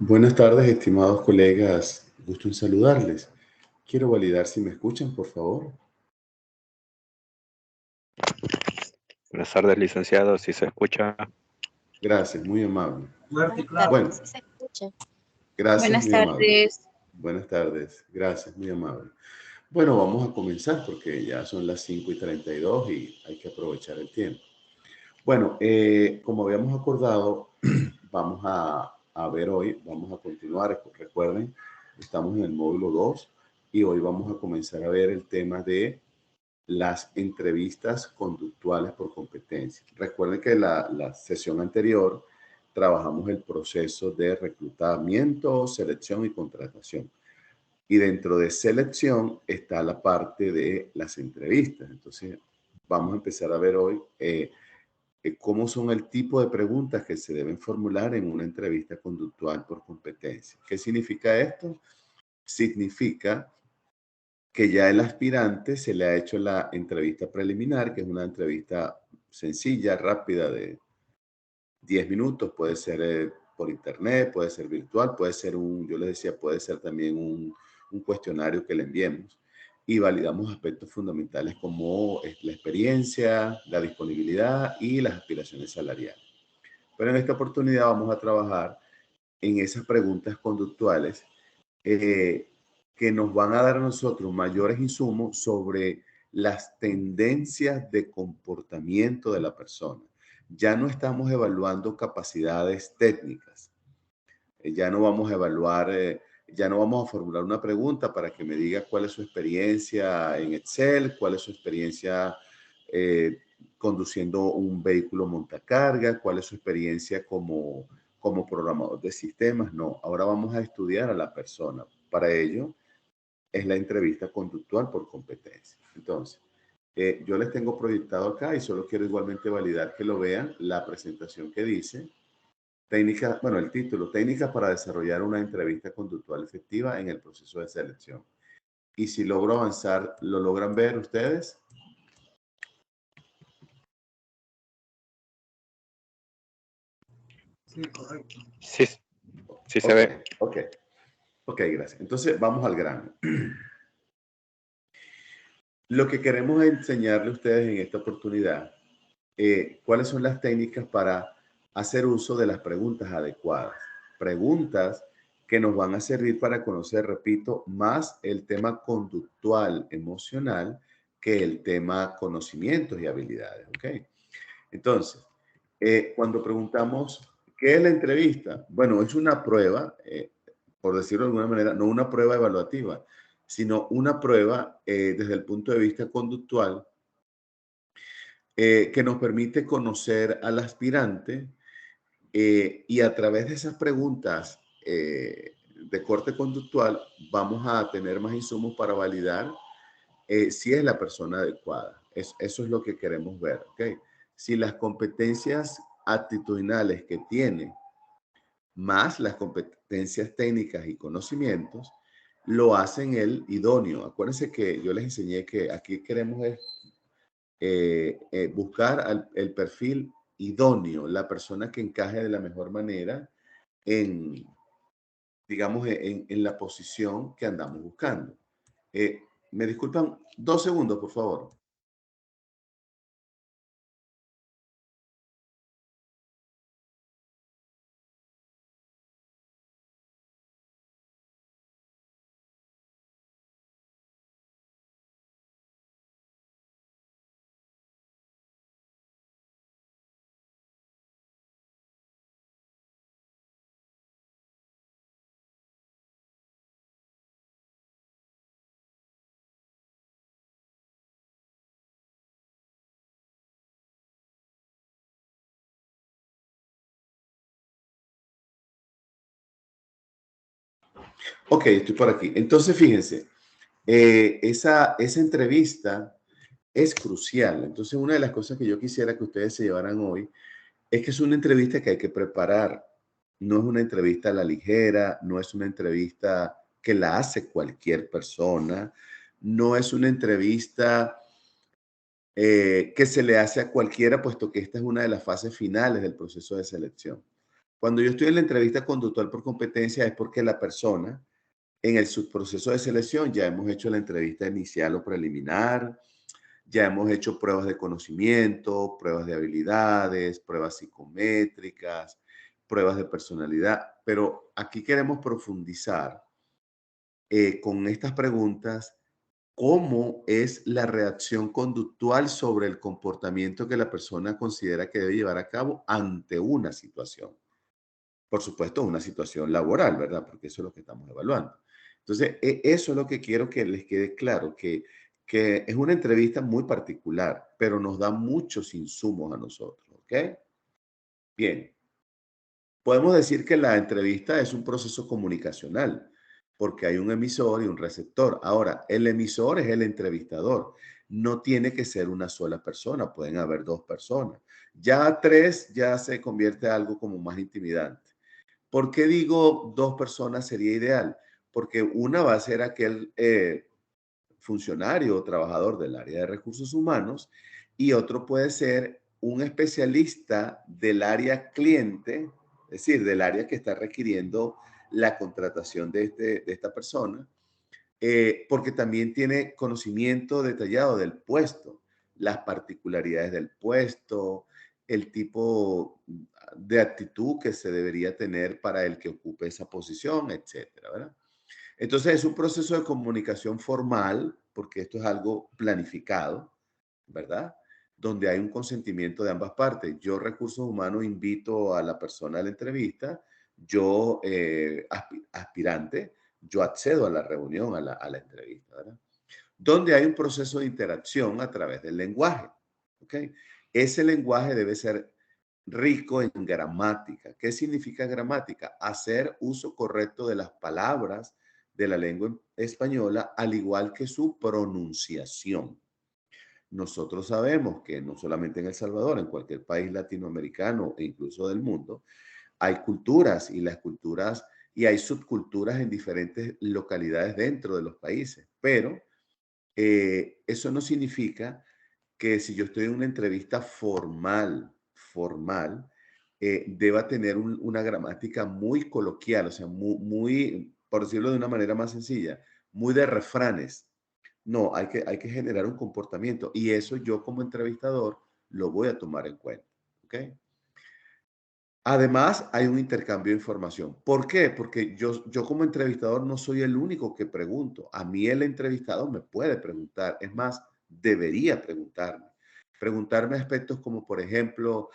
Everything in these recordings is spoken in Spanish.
Buenas tardes, estimados colegas. Gusto en saludarles. Quiero validar si me escuchan, por favor. Buenas tardes, licenciado, si se escucha. Gracias, muy amable. Buenas Bueno, tardes, sí se escucha. gracias, Buenas muy amable. tardes. Buenas tardes, gracias, muy amable. Bueno, vamos a comenzar porque ya son las 5:32 y hay que aprovechar el tiempo. Bueno, como habíamos acordado, vamos a ver hoy, vamos a continuar. Recuerden, estamos en el módulo 2 y hoy vamos a comenzar a ver el tema de las entrevistas conductuales por competencia. Recuerden que la sesión anterior trabajamos el proceso de reclutamiento, selección y contratación. Y dentro de selección está la parte de las entrevistas. Entonces, vamos a empezar a ver hoy cómo son el tipo de preguntas que se deben formular en una entrevista conductual por competencia. ¿Qué significa esto? Significa que ya el aspirante se le ha hecho la entrevista preliminar, que es una entrevista sencilla, rápida, de 10 minutos, puede ser por internet, puede ser virtual, puede ser yo les decía, puede ser también un cuestionario que le enviemos y validamos aspectos fundamentales como la experiencia, la disponibilidad y las aspiraciones salariales. Pero en esta oportunidad vamos a trabajar en esas preguntas conductuales eh, que nos van a dar a nosotros mayores insumos sobre las tendencias de comportamiento de la persona. Ya no estamos evaluando capacidades técnicas. Ya no vamos a evaluar, ya no vamos a formular una pregunta para que me diga cuál es su experiencia en Excel, cuál es su experiencia eh, conduciendo un vehículo montacarga, cuál es su experiencia como programador de sistemas. No, ahora vamos a estudiar a la persona. Para ello es la entrevista conductual por competencia. Entonces, yo les tengo proyectado acá y solo quiero igualmente validar que lo vean, la presentación que dice técnicas, bueno, el título, técnicas para desarrollar una entrevista conductual efectiva en el proceso de selección. Y si logro avanzar, ¿lo logran ver ustedes? Sí, correcto. Sí, sí se Ok, ve. ok, ok, gracias. Entonces, vamos al grano. Lo que queremos enseñarle a ustedes en esta oportunidad, cuáles son las técnicas para hacer uso de las preguntas adecuadas. Preguntas que nos van a servir para conocer, repito, más el tema conductual, emocional, que el tema conocimientos y habilidades, ¿ok? Entonces, cuando preguntamos, ¿qué es la entrevista? Bueno, es una prueba, por decirlo de alguna manera, no una prueba evaluativa, sino una prueba desde el punto de vista conductual que nos permite conocer al aspirante y a través de esas preguntas de corte conductual vamos a tener más insumos para validar si es la persona adecuada. Eso es lo que queremos ver, ¿ok? Si las competencias actitudinales que tiene, más las competencias técnicas y conocimientos, lo hacen el idóneo. Acuérdense que yo les enseñé que aquí queremos es, buscar el perfil idóneo, la persona que encaje de la mejor manera en, digamos, en la posición que andamos buscando. ¿Me disculpan 2 segundos, por favor? Ok, estoy por aquí. Entonces, fíjense, esa entrevista es crucial. Entonces, una de las cosas que yo quisiera que ustedes se llevaran hoy es que es una entrevista que hay que preparar. No es una entrevista a la ligera, no es una entrevista que la hace cualquier persona, no es una entrevista que se le hace a cualquiera, puesto que esta es una de las fases finales del proceso de selección. Cuando yo estoy en la entrevista conductual por competencia es porque la persona en el subproceso de selección ya hemos hecho la entrevista inicial o preliminar, ya hemos hecho pruebas de conocimiento, pruebas de habilidades, pruebas psicométricas, pruebas de personalidad, pero aquí queremos profundizar con estas preguntas cómo es la reacción conductual sobre el comportamiento que la persona considera que debe llevar a cabo ante una situación. Por supuesto, una situación laboral, ¿verdad? Porque eso es lo que estamos evaluando. Entonces, eso es lo que quiero que les quede claro, que es una entrevista muy particular, pero nos da muchos insumos a nosotros, ¿ok? Bien, podemos decir que la entrevista es un proceso comunicacional, porque hay un emisor y un receptor. Ahora, el emisor es el entrevistador. No tiene que ser una sola persona, pueden haber dos personas. Ya tres ya se convierte en algo como más intimidante. ¿Por qué digo dos personas sería ideal? Porque una va a ser aquel funcionario o trabajador del área de recursos humanos y otro puede ser un especialista del área cliente, es decir, del área que está requiriendo la contratación de esta persona, porque también tiene conocimiento detallado del puesto, las particularidades del puesto, el tipo de actitud que se debería tener para el que ocupe esa posición, etcétera, ¿verdad? Entonces es un proceso de comunicación formal, porque esto es algo planificado, ¿verdad? Donde hay un consentimiento de ambas partes. Yo, recursos humanos, invito a la persona a la entrevista, yo, aspirante, yo accedo a la reunión, a la entrevista, ¿verdad? Donde hay un proceso de interacción a través del lenguaje, ¿ok? Ese lenguaje debe ser rico en gramática. ¿Qué significa gramática? Hacer uso correcto de las palabras de la lengua española, al igual que su pronunciación. Nosotros sabemos que no solamente en El Salvador, en cualquier país latinoamericano e incluso del mundo, hay culturas y las culturas y hay subculturas en diferentes localidades dentro de los países, pero eso no significa que si yo estoy en una entrevista formal, deba tener una gramática muy coloquial, o sea, muy, por decirlo de una manera más sencilla, muy de refranes. No, hay que generar un comportamiento y eso yo como entrevistador lo voy a tomar en cuenta. ¿Ok? Además, hay un intercambio de información. ¿Por qué? Porque yo como entrevistador no soy el único que pregunto. A mí el entrevistado me puede preguntar. Es más, debería preguntarme. Preguntarme aspectos como, por ejemplo,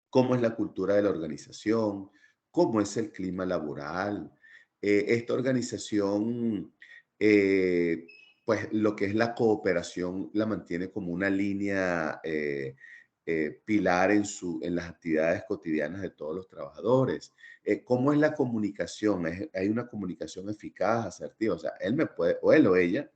cómo es la cultura de la organización, cómo es el clima laboral. Esta organización, eh, pues lo que es la cooperación la mantiene como una línea pilar en las actividades cotidianas de todos los trabajadores. ¿Cómo es la comunicación? ¿Hay una comunicación eficaz, asertiva? O sea, él me puede, o él o ella,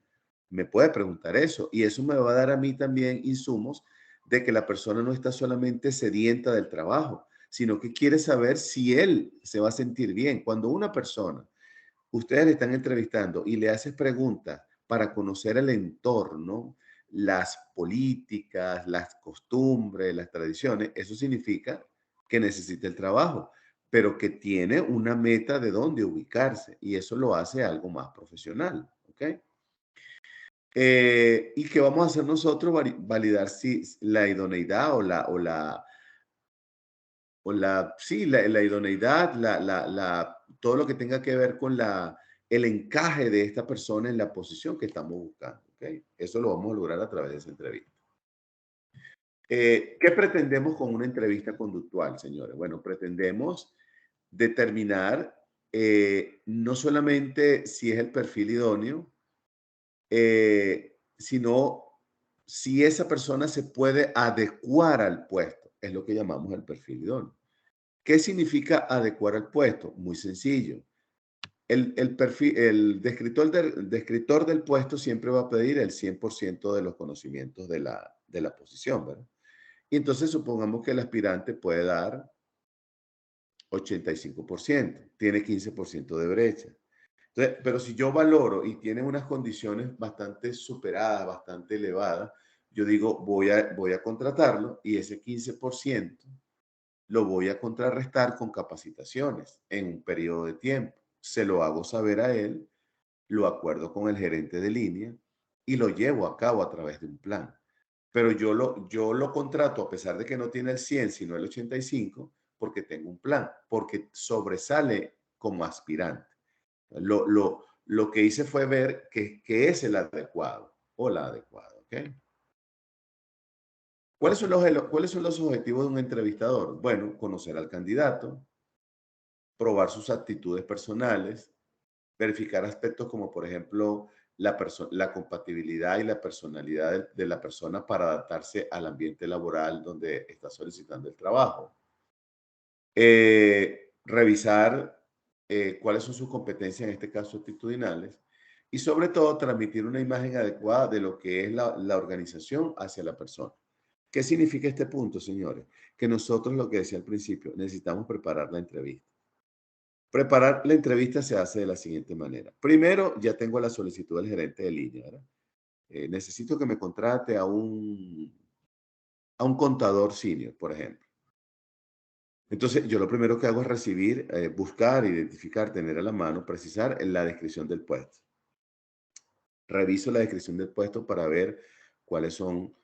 me puede preguntar eso y eso me va a dar a mí también insumos de que la persona no está solamente sedienta del trabajo, sino que quiere saber si él se va a sentir bien. Cuando una persona, ustedes le están entrevistando y le haces preguntas para conocer el entorno, las políticas, las costumbres, las tradiciones, eso significa que necesita el trabajo, pero que tiene una meta de dónde ubicarse y eso lo hace algo más profesional, ¿ok? ¿Y qué vamos a hacer nosotros? Validar si la idoneidad sí, la idoneidad, todo lo que tenga que ver con el encaje de esta persona en la posición que estamos buscando. ¿Ok? Eso lo vamos a lograr a través de esa entrevista. ¿Qué pretendemos con una entrevista conductual, señores? Bueno, pretendemos determinar no solamente si es el perfil idóneo, sino si esa persona se puede adecuar al puesto. Es lo que llamamos el perfil idóneo. ¿Qué significa adecuar al puesto? Muy sencillo. El descriptor del puesto siempre va a pedir el 100% de los conocimientos de la posición, ¿verdad? Y entonces supongamos que el aspirante puede dar 85%, tiene 15% de brecha. Entonces, pero si yo valoro y tiene unas condiciones bastante superadas, bastante elevadas, yo digo, voy a contratarlo y ese 15% lo voy a contrarrestar con capacitaciones en un periodo de tiempo. Se lo hago saber a él, lo acuerdo con el gerente de línea y lo llevo a cabo a través de un plan. Pero yo lo contrato a pesar de que no tiene el 100, sino el 85, porque tengo un plan, porque sobresale como aspirante. Lo que hice fue ver que es el adecuado o la adecuada, ¿ok? ¿Cuáles son los objetivos de un entrevistador? Bueno, conocer al candidato, probar sus actitudes personales, verificar aspectos como, por ejemplo, la compatibilidad y la personalidad de la persona para adaptarse al ambiente laboral donde está solicitando el trabajo. Revisar cuáles son sus competencias, en este caso actitudinales, y sobre todo transmitir una imagen adecuada de lo que es la organización hacia la persona. ¿Qué significa este punto, señores? Que nosotros, lo que decía al principio, necesitamos preparar la entrevista. Preparar la entrevista se hace de la siguiente manera. Primero, ya tengo la solicitud del gerente de línea, ¿verdad? Necesito que me contrate a un contador senior, por ejemplo. Entonces, yo lo primero que hago es recibir, buscar, identificar, tener a la mano, precisar en la descripción del puesto. Reviso la descripción del puesto para ver cuáles son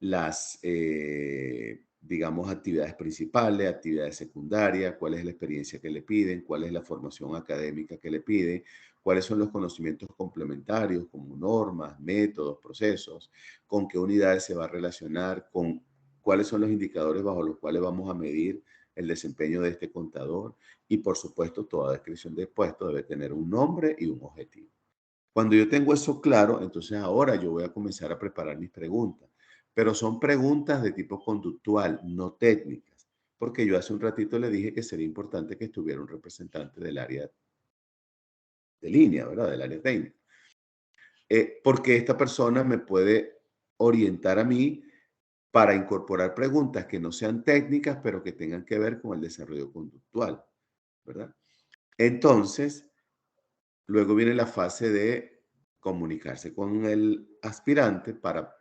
las, digamos, actividades principales, actividades secundarias, cuál es la experiencia que le piden, cuál es la formación académica que le piden, cuáles son los conocimientos complementarios como normas, métodos, procesos, con qué unidades se va a relacionar, con cuáles son los indicadores bajo los cuales vamos a medir el desempeño de este contador y, por supuesto, toda descripción del puesto debe tener un nombre y un objetivo. Cuando yo tengo eso claro, entonces ahora yo voy a comenzar a preparar mis preguntas, pero son preguntas de tipo conductual, no técnicas, porque yo hace un ratito le dije que sería importante que estuviera un representante del área de línea, ¿verdad? Del área técnica. Porque esta persona me puede orientar a mí para incorporar preguntas que no sean técnicas, pero que tengan que ver con el desarrollo conductual, ¿verdad? Entonces, luego viene la fase de comunicarse con el aspirante para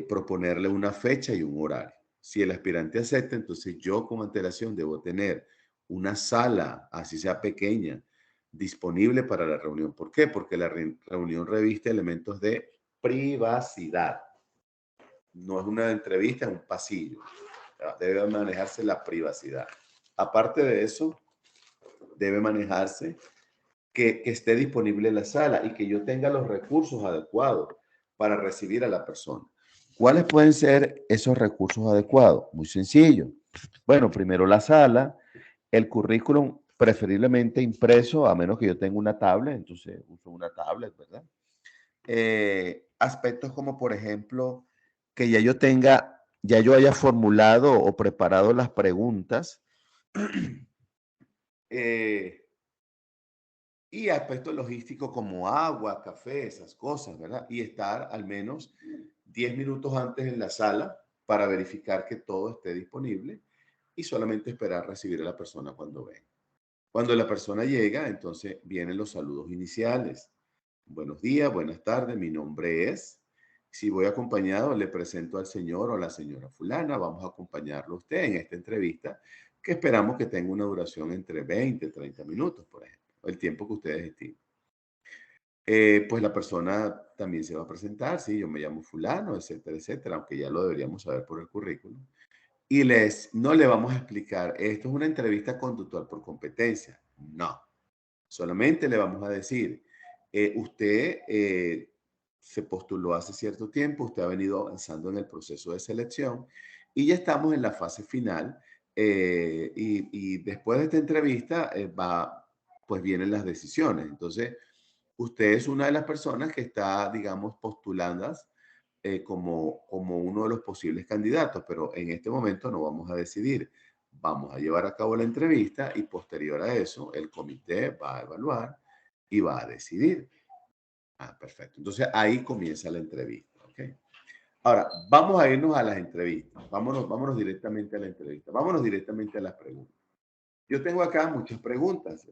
proponerle una fecha y un horario. Si el aspirante acepta, entonces yo con antelación debo tener una sala, así sea pequeña, disponible para la reunión. ¿Por qué? Porque la reunión reviste elementos de privacidad. No es una entrevista, es un pasillo. Debe manejarse la privacidad. Aparte de eso, debe manejarse que esté disponible la sala y que yo tenga los recursos adecuados para recibir a la persona. ¿Cuáles pueden ser esos recursos adecuados? Muy sencillo. Bueno, primero la sala, el currículum preferiblemente impreso, a menos que yo tenga una tablet, entonces uso una tablet, ¿verdad? Aspectos como, por ejemplo, que ya yo haya formulado o preparado las preguntas. Y aspectos logísticos como agua, café, esas cosas, ¿verdad? Y estar al menos 10 minutos antes en la sala para verificar que todo esté disponible y solamente esperar recibir a la persona cuando venga. Cuando la persona llega, entonces vienen los saludos iniciales. Buenos días, buenas tardes, mi nombre es. Si voy acompañado, le presento al señor o la señora fulana. Vamos a acompañarlo a usted en esta entrevista que esperamos que tenga una duración entre 20 y 30 minutos, por ejemplo, el tiempo que ustedes estimen. Pues la persona también se va a presentar, sí, yo me llamo fulano, etcétera, etcétera, aunque ya lo deberíamos saber por el currículum. Y no le vamos a explicar, esto es una entrevista conductual por competencia. No, solamente le vamos a decir, usted se postuló hace cierto tiempo, usted ha venido avanzando en el proceso de selección y ya estamos en la fase final. Y después de esta entrevista pues vienen las decisiones. Entonces, usted es una de las personas que está, digamos, postuladas como uno de los posibles candidatos, pero en este momento no vamos a decidir. Vamos a llevar a cabo la entrevista y posterior a eso el comité va a evaluar y va a decidir. Ah, perfecto. Entonces ahí comienza la entrevista. ¿Ok? Ahora, vamos a irnos a las entrevistas. Vámonos directamente a la entrevista. Vámonos directamente a las preguntas. Yo tengo acá muchas preguntas.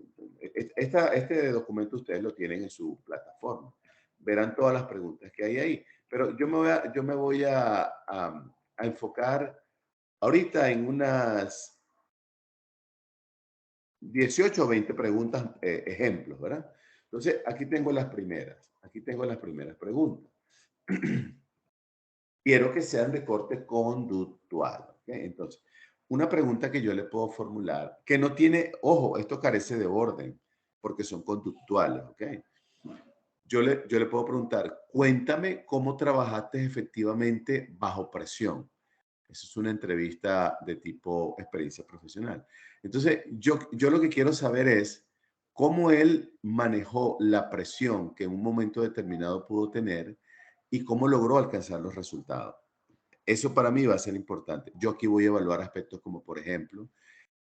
Este documento ustedes lo tienen en su plataforma. Verán todas las preguntas que hay ahí. Pero yo me voy a enfocar ahorita en unas 18 o 20 preguntas, ejemplos, ¿verdad? Entonces, aquí tengo las primeras. Aquí tengo las primeras preguntas. Quiero que sean de corte conductual. ¿Ok? Entonces, una pregunta que yo le puedo formular, que no tiene, ojo, esto carece de orden, porque son conductuales. ¿Ok? Yo le puedo preguntar, cuéntame cómo trabajaste efectivamente bajo presión. Esa es una entrevista de tipo experiencia profesional. Entonces, yo lo que quiero saber es cómo él manejó la presión que en un momento determinado pudo tener y cómo logró alcanzar los resultados. Eso para mí va a ser importante. Yo aquí voy a evaluar aspectos como, por ejemplo,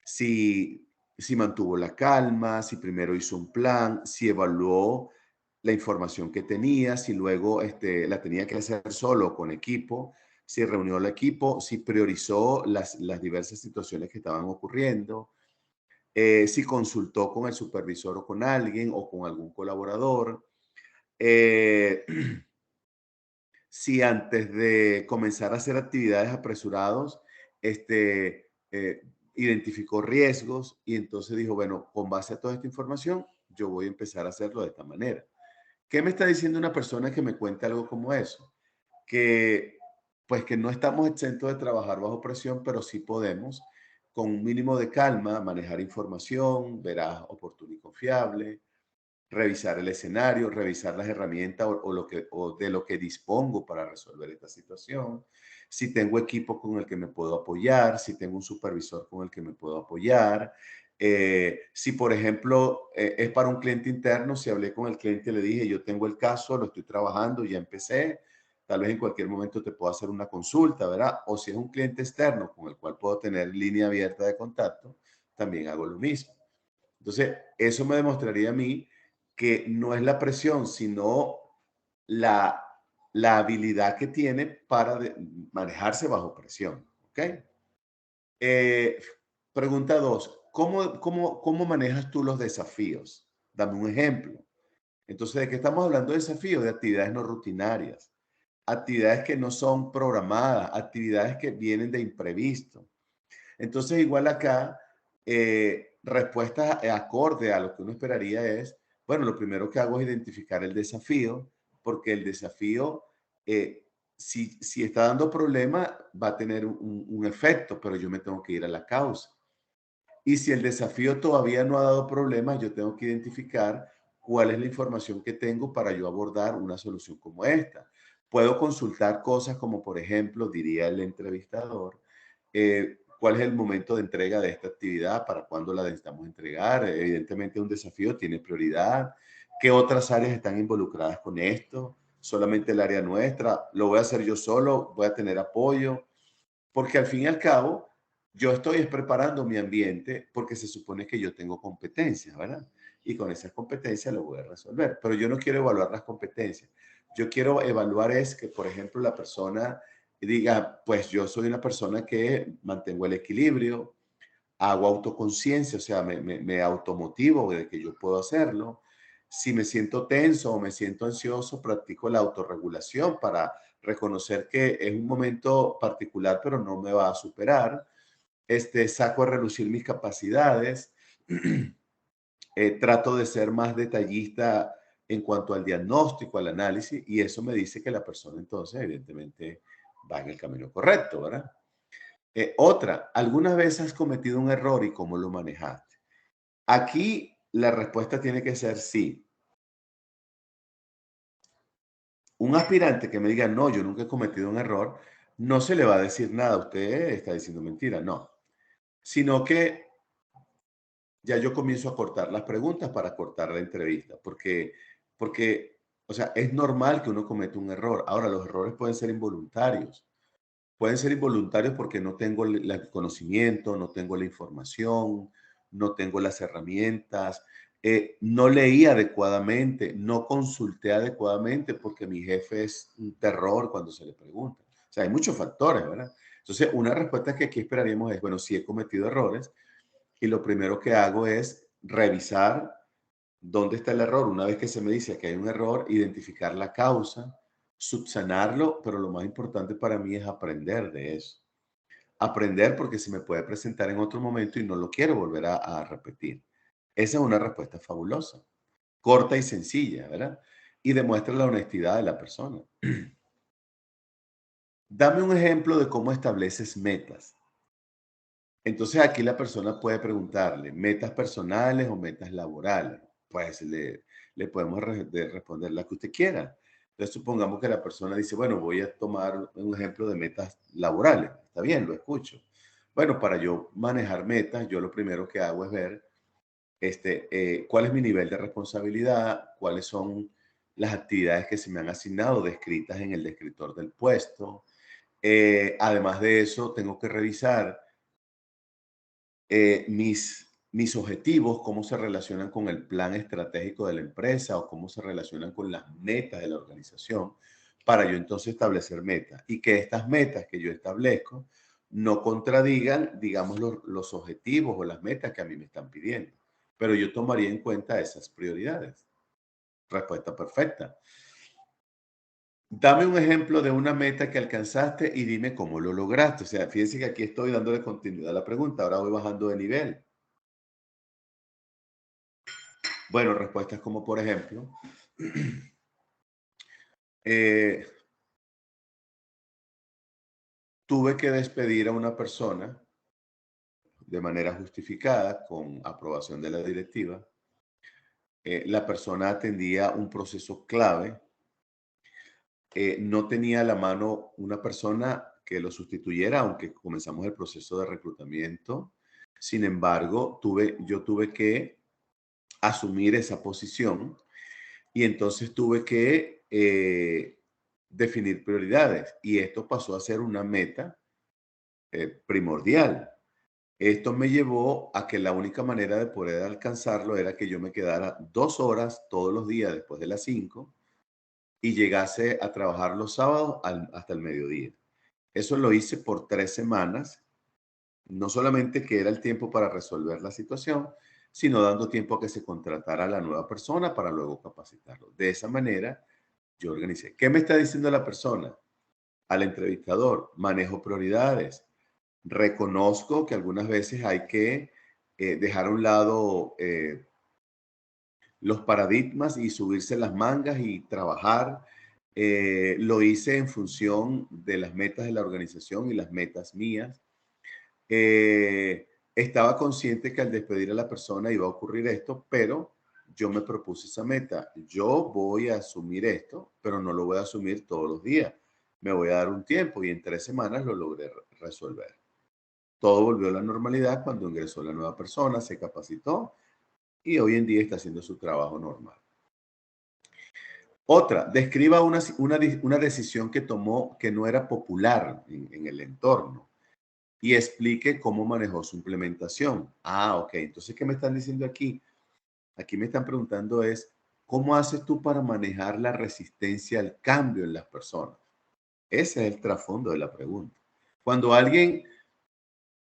si mantuvo la calma, si primero hizo un plan, si evaluó la información que tenía, si luego la tenía que hacer solo o con equipo, si reunió al equipo, si priorizó las diversas situaciones que estaban ocurriendo, si consultó con el supervisor o con alguien o con algún colaborador, eh, si antes de comenzar a hacer actividades apresurados, identificó riesgos y entonces dijo, bueno, con base a toda esta información, yo voy a empezar a hacerlo de esta manera. ¿Qué me está diciendo una persona que me cuenta algo como eso? Que pues que no estamos exentos de trabajar bajo presión, pero sí podemos, con un mínimo de calma, manejar información, veraz, oportuna y confiable, revisar el escenario, revisar las herramientas o de lo que dispongo para resolver esta situación, si tengo equipo con el que me puedo apoyar, si tengo un supervisor con el que me puedo apoyar, si por ejemplo es para un cliente interno, si hablé con el cliente y le dije, yo tengo el caso, lo estoy trabajando, ya empecé, tal vez en cualquier momento te puedo hacer una consulta, ¿verdad? O si es un cliente externo con el cual puedo tener línea abierta de contacto, también hago lo mismo. Entonces, eso me demostraría a mí que no es la presión, sino la, la habilidad que tiene para manejarse bajo presión. ¿Ok? Eh, pregunta 2. ¿Cómo manejas tú los desafíos? Dame un ejemplo. Entonces, ¿de qué estamos hablando de desafíos? De actividades no rutinarias, actividades que no son programadas, actividades que vienen de imprevisto. Entonces, igual acá, respuesta acorde a lo que uno esperaría es, bueno, lo primero que hago es identificar el desafío, porque el desafío, si está dando problema, va a tener un efecto, pero yo me tengo que ir a la causa. Y si el desafío todavía no ha dado problemas, yo tengo que identificar cuál es la información que tengo para yo abordar una solución como esta. Puedo consultar cosas como, por ejemplo, diría el entrevistador, cuál es el momento de entrega de esta actividad, para cuándo la necesitamos entregar. Evidentemente un desafío tiene prioridad. ¿Qué otras áreas están involucradas con esto? Solamente el área nuestra. ¿Lo voy a hacer yo solo? ¿Voy a tener apoyo? Porque al fin y al cabo, yo estoy preparando mi ambiente porque se supone que yo tengo competencias, ¿verdad? Y con esas competencias lo voy a resolver. Pero yo no quiero evaluar las competencias. Yo quiero evaluar es que, por ejemplo, la persona diga, pues yo soy una persona que mantengo el equilibrio, hago autoconciencia, o sea, me automotivo de que yo puedo hacerlo. Si me siento tenso o me siento ansioso, practico la autorregulación para reconocer que es un momento particular, pero no me va a superar. Saco a relucir mis capacidades, trato de ser más detallista en cuanto al diagnóstico, al análisis, y eso me dice que la persona entonces, evidentemente, va en el camino correcto, ¿verdad? Otra, ¿alguna vez has cometido un error y cómo lo manejaste? Aquí la respuesta tiene que ser sí. Un aspirante que me diga, no, yo nunca he cometido un error, no se le va a decir nada, usted está diciendo mentira, no. Sino que ya yo comienzo a cortar las preguntas para cortar la entrevista, porque, o sea, es normal que uno cometa un error. Ahora, los errores pueden ser involuntarios. Pueden ser involuntarios porque no tengo el conocimiento, no tengo la información, no tengo las herramientas, no leí adecuadamente, no consulté adecuadamente porque mi jefe es un terror cuando se le pregunta. O sea, hay muchos factores, ¿verdad? Entonces, una respuesta que aquí esperaríamos es, bueno, sí he cometido errores y lo primero que hago es revisar dónde está el error. Una vez que se me dice que hay un error, identificar la causa, subsanarlo, pero lo más importante para mí es aprender de eso. aprender porque se me puede presentar en otro momento y no lo quiero volver a repetir. Esa es una respuesta fabulosa, corta y sencilla, ¿verdad? Y demuestra la honestidad de la persona. Dame un ejemplo de cómo estableces metas. Entonces aquí la persona puede preguntarle, ¿metas personales o metas laborales? Pues le podemos responder la que usted quiera. Entonces supongamos que la persona dice, bueno, voy a tomar un ejemplo de metas laborales. Está bien, lo escucho. Bueno, para yo manejar metas, yo lo primero que hago es ver cuál es mi nivel de responsabilidad, cuáles son las actividades que se me han asignado descritas en el descriptor del puesto. Además de eso, tengo que revisar mis objetivos, cómo se relacionan con el plan estratégico de la empresa o cómo se relacionan con las metas de la organización, para yo entonces establecer metas y que estas metas que yo establezco no contradigan, digamos, los objetivos o las metas que a mí me están pidiendo. Pero yo tomaría en cuenta esas prioridades. Respuesta perfecta. Dame un ejemplo de una meta que alcanzaste y dime cómo lo lograste. O sea, fíjense que aquí estoy dándole continuidad a la pregunta. Ahora voy bajando de nivel. Bueno, respuestas como por ejemplo, eh, tuve que despedir a una persona de manera justificada con aprobación de la directiva. La persona atendía un proceso clave. No tenía a la mano una persona que lo sustituyera, aunque comenzamos el proceso de reclutamiento. Sin embargo, yo tuve que asumir esa posición y entonces tuve que definir prioridades y esto pasó a ser una meta primordial. Esto me llevó a que la única manera de poder alcanzarlo era que yo me quedara 2 horas todos los días después de las 5 y llegase a trabajar los sábados hasta el mediodía. Eso lo hice por 3 semanas, no solamente que era el tiempo para resolver la situación, sino dando tiempo a que se contratara a la nueva persona para luego capacitarlo. De esa manera, yo organicé. ¿Qué me está diciendo la persona? Al entrevistador, manejo prioridades. Reconozco que algunas veces hay que dejar a un lado los paradigmas y subirse las mangas y trabajar. Lo hice en función de las metas de la organización y las metas mías. Estaba consciente que al despedir a la persona iba a ocurrir esto, pero yo me propuse esa meta. Yo voy a asumir esto, pero no lo voy a asumir todos los días. Me voy a dar un tiempo y en 3 semanas lo logré resolver. Todo volvió a la normalidad cuando ingresó la nueva persona, se capacitó y hoy en día está haciendo su trabajo normal. Otra, describa una decisión que tomó que no era popular en el entorno y explique cómo manejó su implementación. Ah, ok. Entonces, ¿qué me están diciendo aquí? Aquí me están preguntando es, ¿cómo haces tú para manejar la resistencia al cambio en las personas? Ese es el trasfondo de la pregunta. Cuando alguien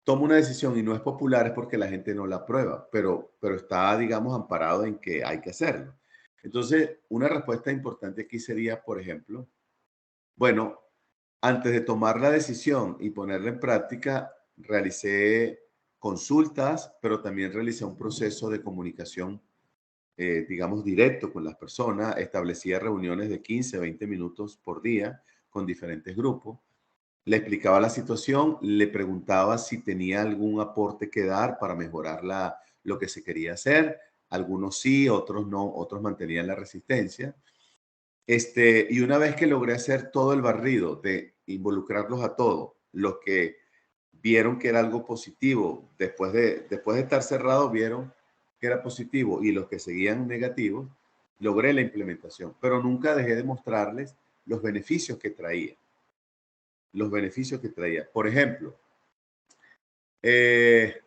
toma una decisión y no es popular es porque la gente no la aprueba, pero está, digamos, amparado en que hay que hacerlo. Entonces, una respuesta importante aquí sería, por ejemplo, bueno, antes de tomar la decisión y ponerla en práctica, realicé consultas, pero también realicé un proceso de comunicación, digamos, directo con las personas. Establecía reuniones de 15, 20 minutos por día con diferentes grupos. Le explicaba la situación, le preguntaba si tenía algún aporte que dar para mejorar lo que se quería hacer. Algunos sí, otros no, otros mantenían la resistencia. Y una vez que logré hacer todo el barrido de involucrarlos a todos, los que vieron que era algo positivo, después de estar cerrado, vieron que era positivo y los que seguían negativos, logré la implementación, pero nunca dejé de mostrarles los beneficios que traía. Los beneficios que traía. Por ejemplo, eh,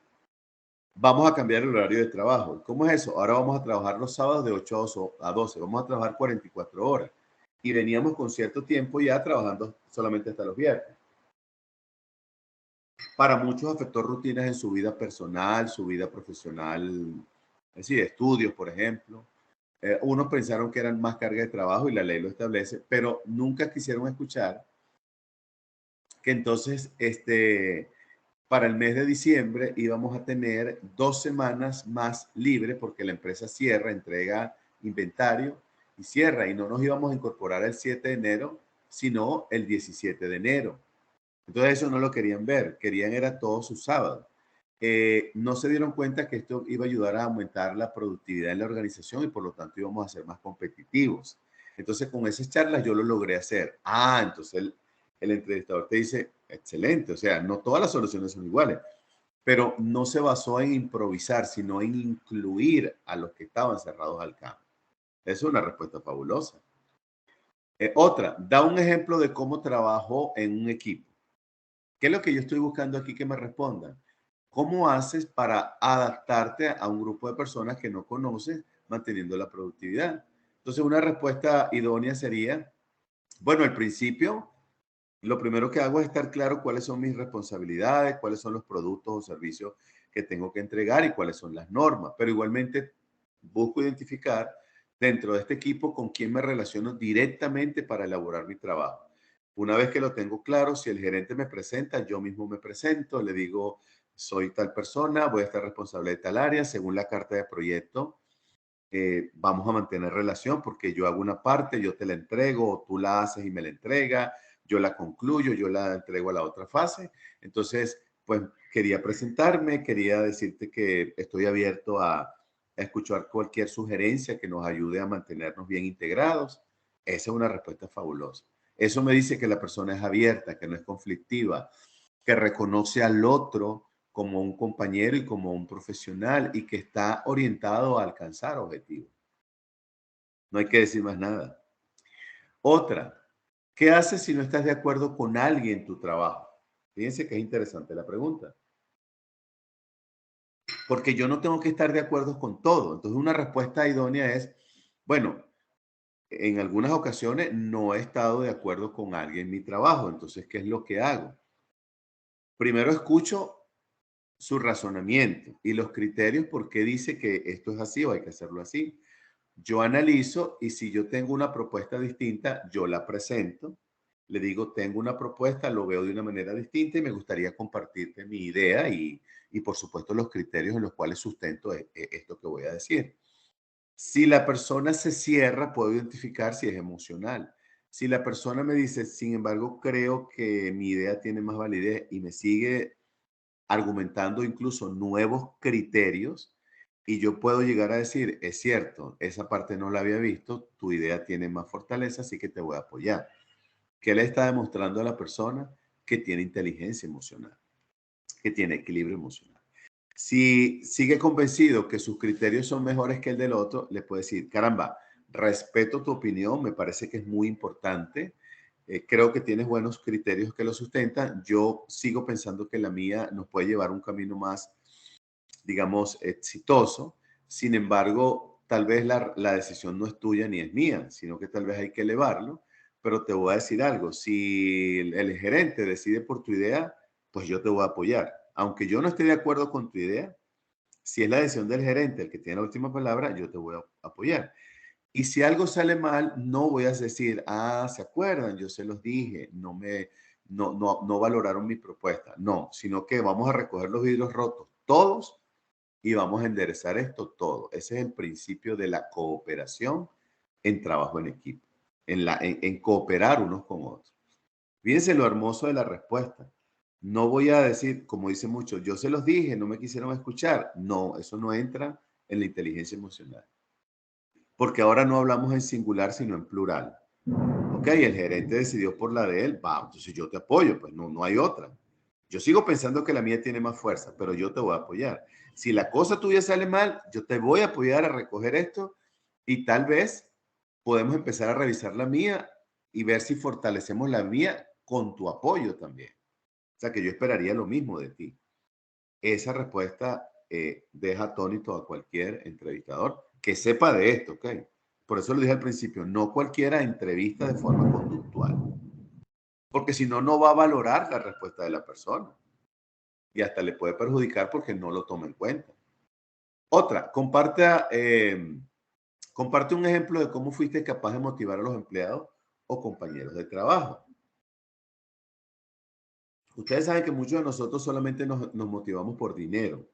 vamos a cambiar el horario de trabajo. ¿Cómo es eso? Ahora vamos a trabajar los sábados de 8 a 12. Vamos a trabajar 44 horas. Y veníamos con cierto tiempo ya trabajando solamente hasta los viernes. Para muchos afectó rutinas en su vida personal, su vida profesional, es decir, estudios, por ejemplo. Unos pensaron que eran más carga de trabajo y la ley lo establece, pero nunca quisieron escuchar que entonces para el mes de diciembre íbamos a tener 2 semanas más libres porque la empresa cierra, entrega inventario y cierra y no nos íbamos a incorporar el 7 de enero, sino el 17 de enero. Entonces eso no lo querían ver, querían era todo su sábado. No se dieron cuenta que esto iba a ayudar a aumentar la productividad en la organización y por lo tanto íbamos a ser más competitivos. Entonces con esas charlas yo lo logré hacer. Entonces el entrevistador te dice, excelente, o sea, no todas las soluciones son iguales, pero no se basó en improvisar, sino en incluir a los que estaban cerrados al cambio. Es una respuesta fabulosa. Otra, da un ejemplo de cómo trabajó en un equipo. ¿Qué es lo que yo estoy buscando aquí que me respondan? ¿Cómo haces para adaptarte a un grupo de personas que no conoces manteniendo la productividad? Entonces, una respuesta idónea sería, bueno, al principio, lo primero que hago es estar claro cuáles son mis responsabilidades, cuáles son los productos o servicios que tengo que entregar y cuáles son las normas, pero igualmente busco identificar dentro de este equipo con quién me relaciono directamente para elaborar mi trabajo. Una vez que lo tengo claro, si el gerente me presenta, yo mismo me presento, le digo, soy tal persona, voy a estar responsable de tal área, según la carta de proyecto, vamos a mantener relación porque yo hago una parte, yo te la entrego, tú la haces y me la entrega, yo la concluyo, yo la entrego a la otra fase. Entonces, pues quería presentarme, quería decirte que estoy abierto a escuchar cualquier sugerencia que nos ayude a mantenernos bien integrados. Esa es una respuesta fabulosa. Eso me dice que la persona es abierta, que no es conflictiva, que reconoce al otro como un compañero y como un profesional y que está orientado a alcanzar objetivos. No hay que decir más nada. Otra, ¿qué haces si no estás de acuerdo con alguien en tu trabajo? Fíjense que es interesante la pregunta. Porque yo no tengo que estar de acuerdo con todo. Entonces, una respuesta idónea es, bueno, en algunas ocasiones no he estado de acuerdo con alguien en mi trabajo. Entonces, ¿qué es lo que hago? Primero escucho su razonamiento y los criterios por qué dice que esto es así o hay que hacerlo así. Yo analizo y si yo tengo una propuesta distinta, yo la presento. Le digo, tengo una propuesta, lo veo de una manera distinta y me gustaría compartirte mi idea y por supuesto los criterios en los cuales sustento esto que voy a decir. Si la persona se cierra, puedo identificar si es emocional. Si la persona me dice, sin embargo, creo que mi idea tiene más validez y me sigue argumentando incluso nuevos criterios y yo puedo llegar a decir, es cierto, esa parte no la había visto, tu idea tiene más fortaleza, así que te voy a apoyar. ¿Qué le está demostrando a la persona? Que tiene inteligencia emocional, que tiene equilibrio emocional. Si sigue convencido que sus criterios son mejores que el del otro, le puede decir, caramba, respeto tu opinión, me parece que es muy importante, creo que tienes buenos criterios que lo sustentan, yo sigo pensando que la mía nos puede llevar un camino más, digamos, exitoso, sin embargo, tal vez la decisión no es tuya ni es mía, sino que tal vez hay que elevarlo, pero te voy a decir algo, si el gerente decide por tu idea, pues yo te voy a apoyar. Aunque yo no esté de acuerdo con tu idea, si es la decisión del gerente el que tiene la última palabra, yo te voy a apoyar. Y si algo sale mal, no voy a decir, ¿se acuerdan? Yo se los dije, no valoraron mi propuesta. No, sino que vamos a recoger los vidrios rotos, todos, y vamos a enderezar esto todo. Ese es el principio de la cooperación en trabajo en equipo, en cooperar unos con otros. Fíjense lo hermoso de la respuesta. No voy a decir, como dice mucho, yo se los dije, no me quisieron escuchar. No, eso no entra en la inteligencia emocional. Porque ahora no hablamos en singular, sino en plural. Ok, el gerente decidió por la de él, va, entonces yo te apoyo, pues no hay otra. Yo sigo pensando que la mía tiene más fuerza, pero yo te voy a apoyar. Si la cosa tuya sale mal, yo te voy a apoyar a recoger esto y tal vez podemos empezar a revisar la mía y ver si fortalecemos la mía con tu apoyo también. O sea que yo esperaría lo mismo de ti. Esa respuesta deja atónito a cualquier entrevistador que sepa de esto, ¿ok? Por eso lo dije al principio, no cualquiera entrevista de forma conductual, porque si no, no va a valorar la respuesta de la persona y hasta le puede perjudicar porque no lo toma en cuenta. Otra, comparte un ejemplo de cómo fuiste capaz de motivar a los empleados o compañeros de trabajo. Ustedes saben que muchos de nosotros solamente nos motivamos por dinero,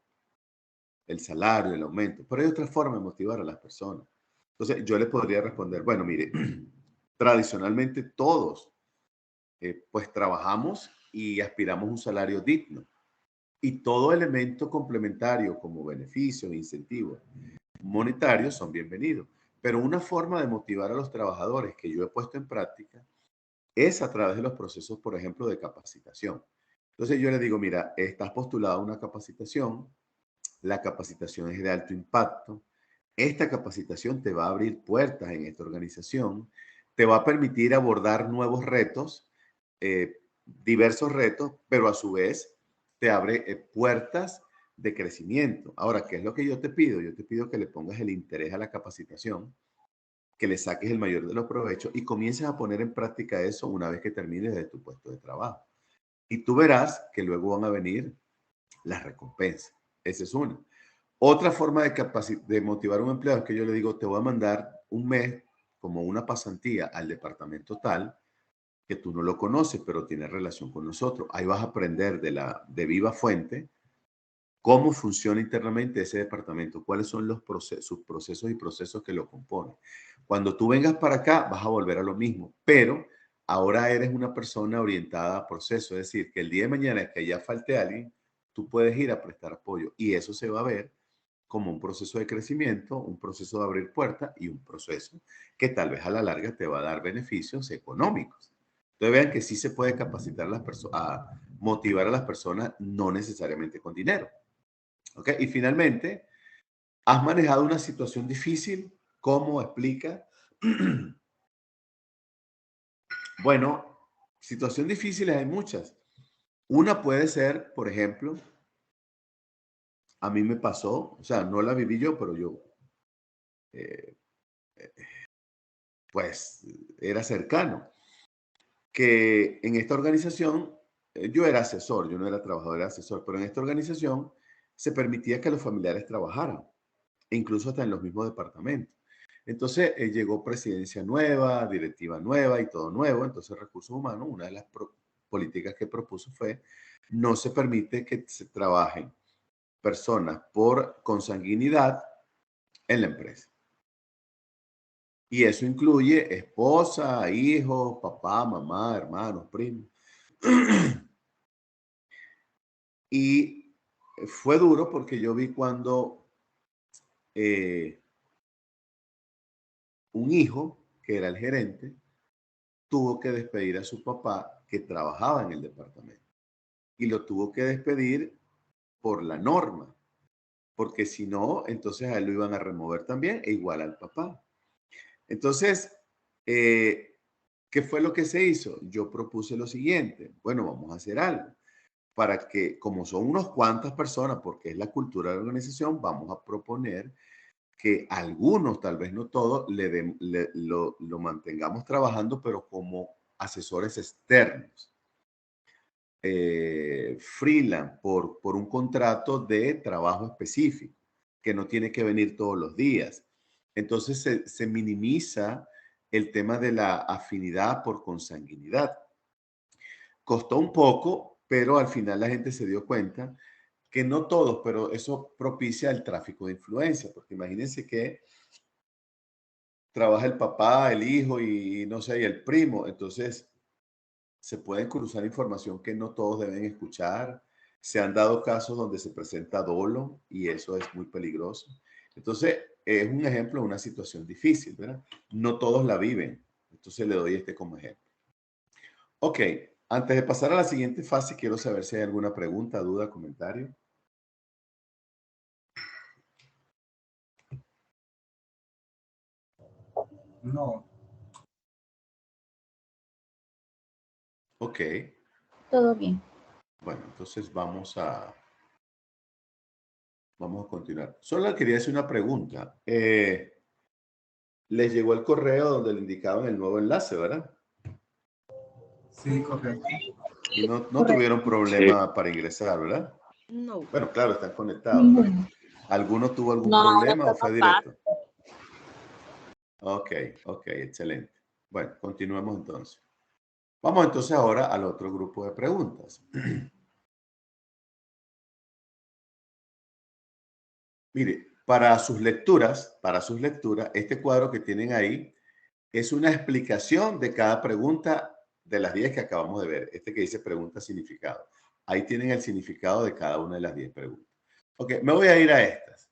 el salario, el aumento, pero hay otra forma de motivar a las personas. Entonces, yo les podría responder, bueno, mire, tradicionalmente todos, pues trabajamos y aspiramos a un salario digno. Y todo elemento complementario como beneficios, incentivos monetarios son bienvenidos. Pero una forma de motivar a los trabajadores que yo he puesto en práctica es a través de los procesos, por ejemplo, de capacitación. Entonces yo les digo, mira, estás postulado a una capacitación, la capacitación es de alto impacto, esta capacitación te va a abrir puertas en esta organización, te va a permitir abordar nuevos retos, diversos retos, pero a su vez te abre puertas de crecimiento. Ahora, ¿qué es lo que yo te pido? Yo te pido que le pongas el interés a la capacitación, que le saques el mayor de los provechos y comiences a poner en práctica eso una vez que termines de tu puesto de trabajo. Y tú verás que luego van a venir las recompensas. Esa es una. Otra forma de motivar a un empleado es que yo le digo, te voy a mandar un mes como una pasantía al departamento tal, que tú no lo conoces, pero tiene relación con nosotros. Ahí vas a aprender de viva fuente cómo funciona internamente ese departamento, cuáles son sus procesos y procesos que lo componen. Cuando tú vengas para acá, vas a volver a lo mismo, pero ahora eres una persona orientada a proceso, es decir, que el día de mañana que ya falte alguien, tú puedes ir a prestar apoyo y eso se va a ver como un proceso de crecimiento, un proceso de abrir puertas y un proceso que tal vez a la larga te va a dar beneficios económicos. Entonces vean que sí se puede capacitar a las personas, a motivar a las personas, no necesariamente con dinero. ¿Ok? Y finalmente, ¿has manejado una situación difícil? ¿Cómo? Explica. Bueno, situación difíciles hay muchas. Una puede ser, por ejemplo, a mí me pasó, o sea, no la viví yo, pero yo, eh, pues, era cercano, que en esta organización, yo era asesor, yo no era trabajador, era asesor, pero en esta organización se permitía que los familiares trabajaran, e incluso hasta en los mismos departamentos. Entonces llegó presidencia nueva, directiva nueva y todo nuevo. Entonces Recursos Humanos, una de las políticas que propuso fue, no se permite que se trabajen personas por consanguinidad en la empresa. Y eso incluye esposa, hijos, papá, mamá, hermanos, primos. Y fue duro porque yo vi cuando eh, un hijo, que era el gerente, tuvo que despedir a su papá que trabajaba en el departamento. Y lo tuvo que despedir por la norma, porque si no, entonces a él lo iban a remover también, e igual al papá. Entonces, ¿qué fue lo que se hizo? Yo propuse lo siguiente, bueno, vamos a hacer algo para que, como son unos cuantas personas, porque es la cultura de la organización, vamos a proponer que algunos, tal vez no todos, lo mantengamos trabajando, pero como asesores externos, freelance, por un contrato de trabajo específico, que no tiene que venir todos los días. Entonces se minimiza el tema de la afinidad por consanguinidad. Costó un poco, pero al final la gente se dio cuenta que no todos, pero eso propicia el tráfico de influencia, porque imagínense que trabaja el papá, el hijo y no sé, y el primo. Entonces, se pueden cruzar información que no todos deben escuchar. Se han dado casos donde se presenta dolo y eso es muy peligroso. Entonces, es un ejemplo de una situación difícil, ¿verdad? No todos la viven. Entonces, le doy este como ejemplo. Ok, antes de pasar a la siguiente fase, quiero saber si hay alguna pregunta, duda, comentario. No. Ok. Todo bien. Bueno, entonces vamos a continuar. Solo quería hacer una pregunta. Les llegó el correo donde le indicaban el nuevo enlace, ¿verdad? Sí, correcto. Y no Correcto. tuvieron Sí, problema para ingresar, ¿verdad? No. Bueno, claro, están conectados, pero ¿alguno tuvo algún No, problema o después fue no directo? Ok, ok, excelente. Bueno, continuemos entonces. Vamos entonces ahora al otro grupo de preguntas. Mire, para sus lecturas, este cuadro que tienen ahí es una explicación de cada pregunta de las 10 que acabamos de ver. Este que dice pregunta significado. Ahí tienen el significado de cada una de las 10 preguntas. Ok, me voy a ir a estas.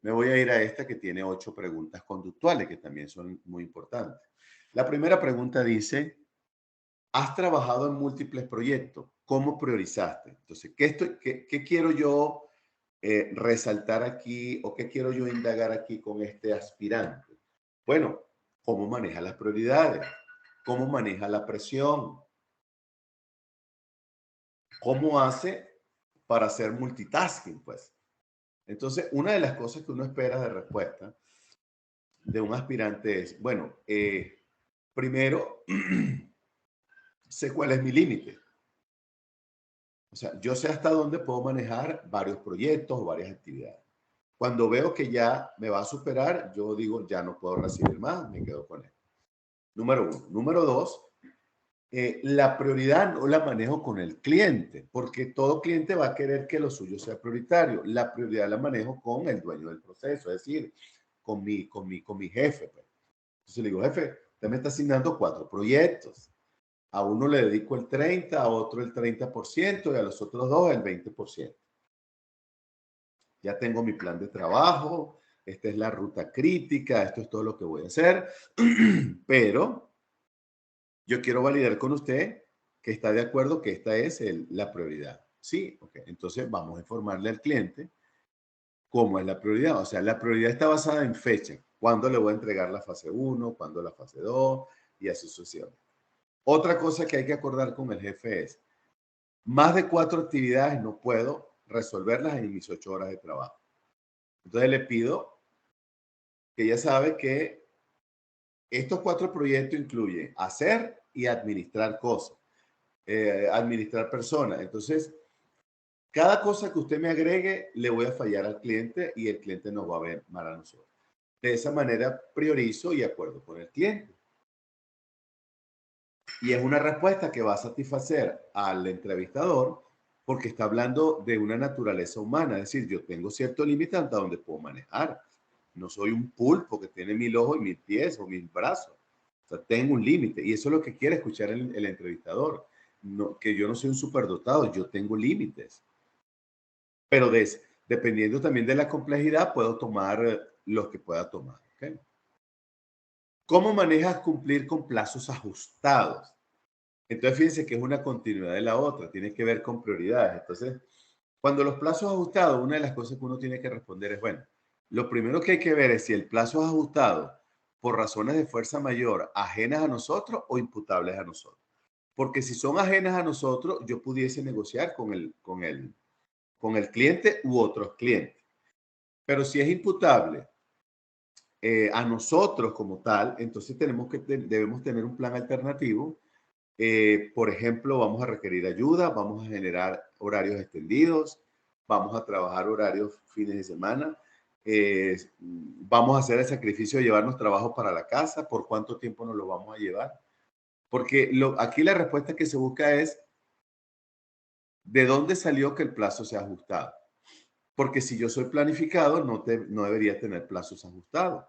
Me voy a ir a esta que tiene 8 preguntas conductuales, que también son muy importantes. La primera pregunta dice, ¿has trabajado en múltiples proyectos? ¿Cómo priorizaste? Entonces, ¿qué quiero yo resaltar aquí o qué quiero yo indagar aquí con este aspirante? Bueno, ¿cómo maneja las prioridades? ¿Cómo maneja la presión? ¿Cómo hace para hacer multitasking? Pues, entonces, una de las cosas que uno espera de respuesta de un aspirante es, bueno, primero, sé cuál es mi límite. O sea, yo sé hasta dónde puedo manejar varios proyectos o varias actividades. Cuando veo que ya me va a superar, yo digo, ya no puedo recibir más, me quedo con él. Número uno. Número dos, la prioridad no la manejo con el cliente, porque todo cliente va a querer que lo suyo sea prioritario. La prioridad la manejo con el dueño del proceso, es decir, con mi jefe. Pues. Entonces le digo, jefe, usted me está asignando 4 proyectos. A uno le dedico el 30%, a otro el 30% y a los otros 2 el 20%. Ya tengo mi plan de trabajo, esta es la ruta crítica, esto es todo lo que voy a hacer, pero yo quiero validar con usted que está de acuerdo que esta es la prioridad. Sí, ok. Entonces vamos a informarle al cliente cómo es la prioridad. O sea, la prioridad está basada en fecha. ¿Cuándo le voy a entregar la fase 1? ¿Cuándo la fase 2? Y así sucesivamente. Otra cosa que hay que acordar con el jefe es, más de 4 actividades no puedo resolverlas en mis 8 horas de trabajo. Entonces le pido que ya sabe que estos 4 proyectos incluyen hacer y administrar cosas, administrar personas. Entonces, cada cosa que usted me agregue, le voy a fallar al cliente y el cliente nos va a ver mal a nosotros. De esa manera, priorizo y acuerdo con el cliente. Y es una respuesta que va a satisfacer al entrevistador porque está hablando de una naturaleza humana. Es decir, yo tengo cierto límite hasta donde puedo manejar. No soy un pulpo que tiene 1000 ojos y 1000 pies o 1000 brazos. O sea, tengo un límite. Y eso es lo que quiere escuchar el entrevistador. No, que yo no soy un superdotado, yo tengo límites. Pero dependiendo también de la complejidad, puedo tomar los que pueda tomar. ¿Okay? ¿Cómo manejas cumplir con plazos ajustados? Entonces, fíjense que es una continuidad de la otra, tiene que ver con prioridades. Entonces, cuando los plazos ajustados, una de las cosas que uno tiene que responder es, bueno, lo primero que hay que ver es si el plazo es ajustado por razones de fuerza mayor ajenas a nosotros o imputables a nosotros. Porque si son ajenas a nosotros, yo pudiese negociar con el cliente u otros clientes. Pero si es imputable a nosotros como tal, entonces debemos tener un plan alternativo. Por ejemplo, vamos a requerir ayuda, vamos a generar horarios extendidos, vamos a trabajar horarios fines de semana, vamos a hacer el sacrificio de llevarnos trabajo para la casa, ¿por cuánto tiempo nos lo vamos a llevar? Porque aquí la respuesta que se busca es, ¿de dónde salió que el plazo se ha ajustado? Porque si yo soy planificado, no debería tener plazos ajustados,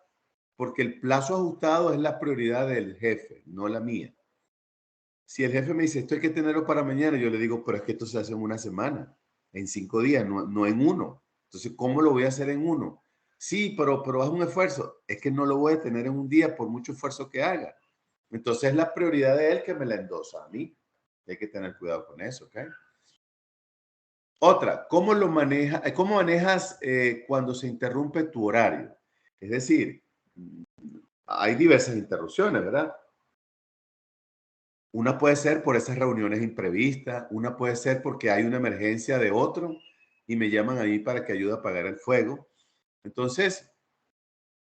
porque el plazo ajustado es la prioridad del jefe, no la mía. Si el jefe me dice, esto hay que tenerlo para mañana, yo le digo, pero es que esto se hace en una semana, en 5 días, no en uno. Entonces, ¿cómo lo voy a hacer en uno? Sí, pero haz un esfuerzo. Es que no lo voy a tener en un día por mucho esfuerzo que haga. Entonces, es la prioridad de él que me la endosa a mí. Hay que tener cuidado con eso, ¿ok? Otra, ¿cómo manejas cuando se interrumpe tu horario? Es decir, hay diversas interrupciones, ¿verdad? Una puede ser por esas reuniones imprevistas, una puede ser porque hay una emergencia de otro y me llaman a mí para que ayude a apagar el fuego. Entonces,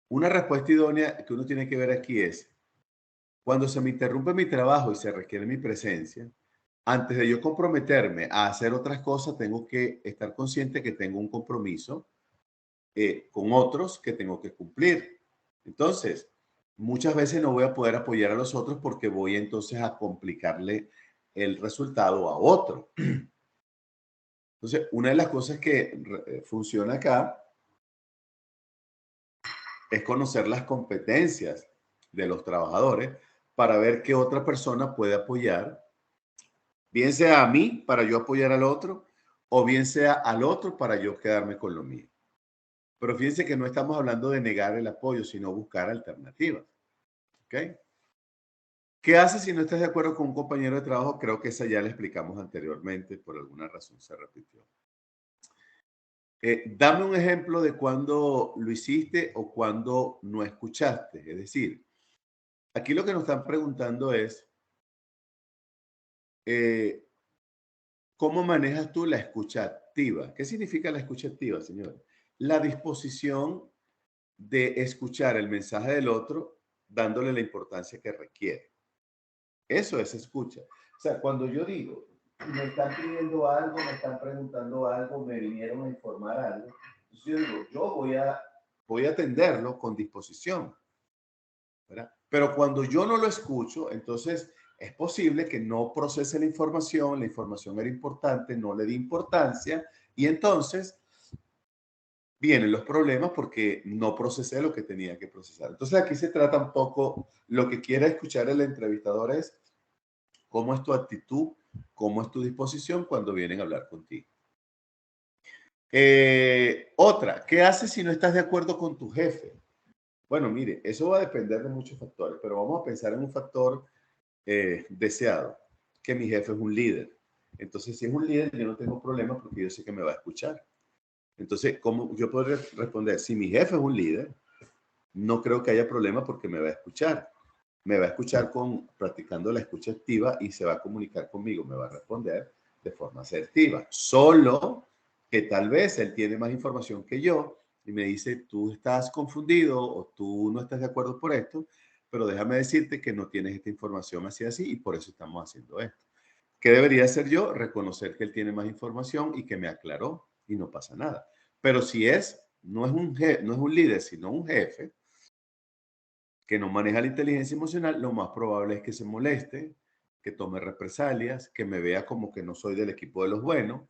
una respuesta idónea que uno tiene que ver aquí es, cuando se me interrumpe mi trabajo y se requiere mi presencia, antes de yo comprometerme a hacer otras cosas, tengo que estar consciente que tengo un compromiso con otros que tengo que cumplir. Entonces, muchas veces no voy a poder apoyar a los otros porque voy entonces a complicarle el resultado a otro. Entonces, una de las cosas que funciona acá es conocer las competencias de los trabajadores para ver qué otra persona puede apoyar, bien sea a mí para yo apoyar al otro o bien sea al otro para yo quedarme con lo mío. Pero fíjense que no estamos hablando de negar el apoyo, sino buscar alternativas. ¿Ok? ¿Qué haces si no estás de acuerdo con un compañero de trabajo? Creo que esa ya la explicamos anteriormente, por alguna razón se repitió. Dame un ejemplo de cuando lo hiciste o cuando no escuchaste. Es decir, aquí lo que nos están preguntando es, eh, ¿cómo manejas tú la escucha activa? ¿Qué significa la escucha activa, señor? La disposición de escuchar el mensaje del otro dándole la importancia que requiere. Eso es escucha. O sea, cuando yo digo, me están pidiendo algo, me están preguntando algo, me vinieron a informar algo, entonces yo digo, yo voy a atenderlo con disposición, ¿verdad? Pero cuando yo no lo escucho, entonces es posible que no procese la información era importante, no le di importancia, y entonces vienen los problemas porque no procesé lo que tenía que procesar. Entonces aquí se trata un poco, lo que quiere escuchar el entrevistador es cómo es tu actitud, cómo es tu disposición cuando vienen a hablar contigo. Otra, ¿qué haces si no estás de acuerdo con tu jefe? Bueno, mire, eso va a depender de muchos factores, pero vamos a pensar en un factor deseado, que mi jefe es un líder. Entonces, si es un líder, yo no tengo problema porque yo sé que me va a escuchar. Entonces, ¿cómo yo podría responder? Si mi jefe es un líder, no creo que haya problema porque me va a escuchar. Me va a escuchar practicando la escucha activa y se va a comunicar conmigo, me va a responder de forma asertiva. Solo que tal vez él tiene más información que yo y me dice, tú estás confundido o tú no estás de acuerdo por esto, pero déjame decirte que no tienes esta información así y por eso estamos haciendo esto. ¿Qué debería hacer yo? Reconocer que él tiene más información y que me aclaró y no pasa nada. Pero si no es un líder, sino un jefe, que no maneja la inteligencia emocional, lo más probable es que se moleste, que tome represalias, que me vea como que no soy del equipo de los buenos.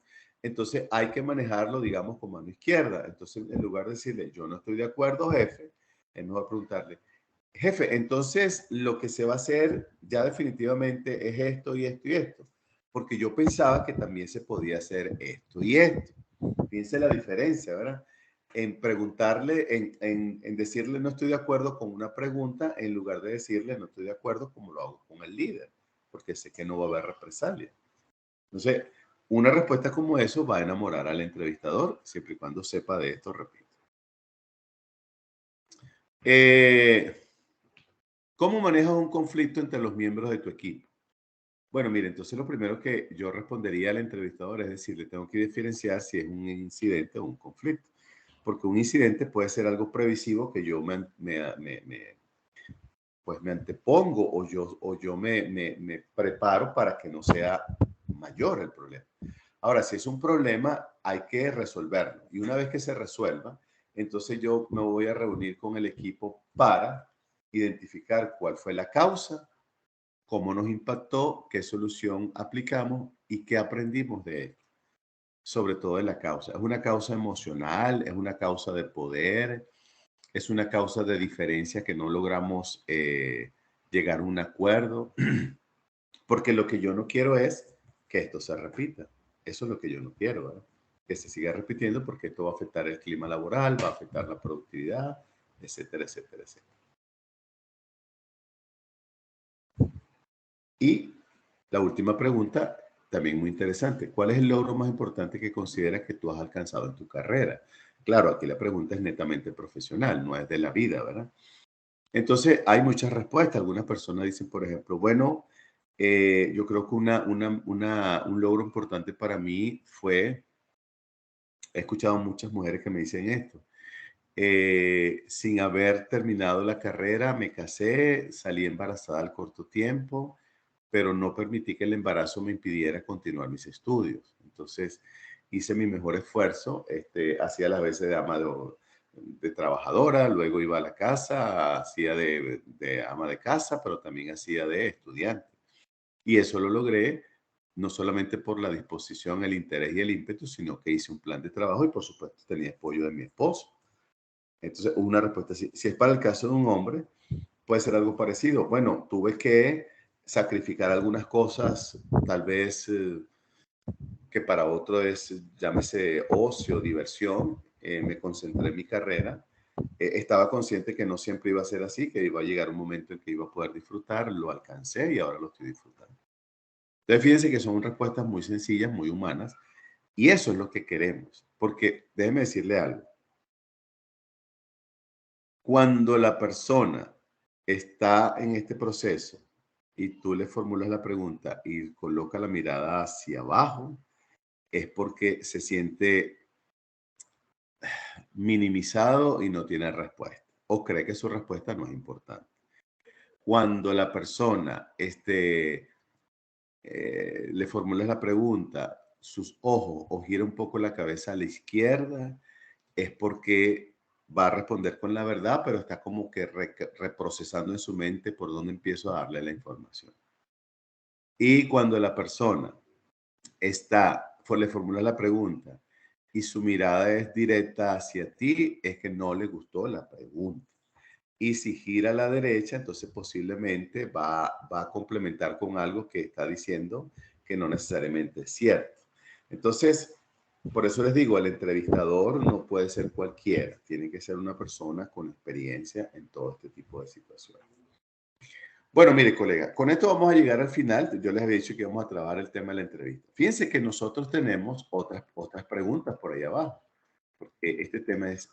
Entonces hay que manejarlo, digamos, con mano izquierda. Entonces, en lugar de decirle, yo no estoy de acuerdo, jefe, es mejor preguntarle, jefe, entonces lo que se va a hacer ya definitivamente es esto y esto y esto. Porque yo pensaba que también se podía hacer esto y esto. Fíjense la diferencia, ¿verdad? En preguntarle, en decirle no estoy de acuerdo con una pregunta, en lugar de decirle no estoy de acuerdo como lo hago con el líder, porque sé que no va a haber represalia. Entonces, una respuesta como eso va a enamorar al entrevistador, siempre y cuando sepa de esto, repito. ¿Cómo manejas un conflicto entre los miembros de tu equipo? Bueno, mire, entonces lo primero que yo respondería al entrevistador es decirle, tengo que diferenciar si es un incidente o un conflicto. Porque un incidente puede ser algo previsivo que yo pues me antepongo o yo me preparo para que no sea mayor el problema. Ahora, si es un problema, hay que resolverlo. Y una vez que se resuelva, entonces yo me voy a reunir con el equipo para identificar cuál fue la causa, cómo nos impactó, qué solución aplicamos y qué aprendimos de él. Sobre todo de la causa. Es una causa emocional, es una causa de poder, es una causa de diferencia que no logramos llegar a un acuerdo, porque lo que yo no quiero es que esto se repita. Eso es lo que yo no quiero, ¿verdad? Que se siga repitiendo porque esto va a afectar el clima laboral, va a afectar la productividad, etcétera, etcétera, etcétera. Y la última pregunta, también muy interesante. ¿Cuál es el logro más importante que consideras que tú has alcanzado en tu carrera? Claro, aquí la pregunta es netamente profesional, no es de la vida, ¿verdad? Entonces, hay muchas respuestas. Algunas personas dicen, por ejemplo, bueno, yo creo que un logro importante para mí fue, he escuchado muchas mujeres que me dicen esto, sin haber terminado la carrera, me casé, salí embarazada al corto tiempo, pero no permití que el embarazo me impidiera continuar mis estudios. Entonces, hice mi mejor esfuerzo, hacía las veces de ama de trabajadora, luego iba a la casa, hacía de ama de casa, pero también hacía de estudiante. Y eso lo logré no solamente por la disposición, el interés y el ímpetu, sino que hice un plan de trabajo y por supuesto tenía apoyo de mi esposo. Entonces, una respuesta así. Si es para el caso de un hombre, puede ser algo parecido. Bueno, tuve que sacrificar algunas cosas, tal vez que para otro es, llámese ocio, diversión. Me concentré en mi carrera. Estaba consciente que no siempre iba a ser así, que iba a llegar un momento en que iba a poder disfrutar. Lo alcancé y ahora lo estoy disfrutando. Entonces, fíjense que son respuestas muy sencillas, muy humanas. Y eso es lo que queremos. Porque déjeme decirle algo. Cuando la persona está en este proceso y tú le formulas la pregunta y coloca la mirada hacia abajo, es porque se siente minimizado y no tiene respuesta o cree que su respuesta no es importante. Cuando la persona le formulas la pregunta, sus ojos o gira un poco la cabeza a la izquierda, es porque va a responder con la verdad, pero está como que reprocesando en su mente por dónde empiezo a darle la información. Y cuando la persona le formula la pregunta y su mirada es directa hacia ti, es que no le gustó la pregunta. Y si gira a la derecha, entonces posiblemente va a complementar con algo que está diciendo que no necesariamente es cierto. Entonces, por eso les digo, el entrevistador no puede ser cualquiera, tiene que ser una persona con experiencia en todo este tipo de situaciones. Bueno, mire, colega, con esto vamos a llegar al final. Yo les había dicho que íbamos a trabajar el tema de la entrevista. Fíjense que nosotros tenemos otras preguntas por ahí abajo, porque el tema es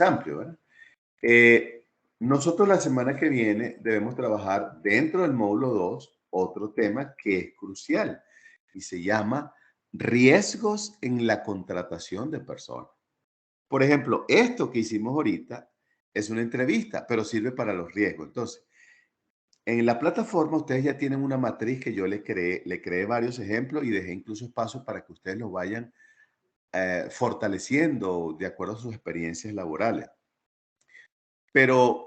amplio, ¿verdad? Nosotros la semana que viene debemos trabajar dentro del módulo 2 otro tema que es crucial y se llama riesgos en la contratación de personas. Por ejemplo, esto que hicimos ahorita es una entrevista, pero sirve para los riesgos. Entonces, en la plataforma ustedes ya tienen una matriz que yo le creé varios ejemplos y dejé incluso espacio para que ustedes lo vayan fortaleciendo de acuerdo a sus experiencias laborales. Pero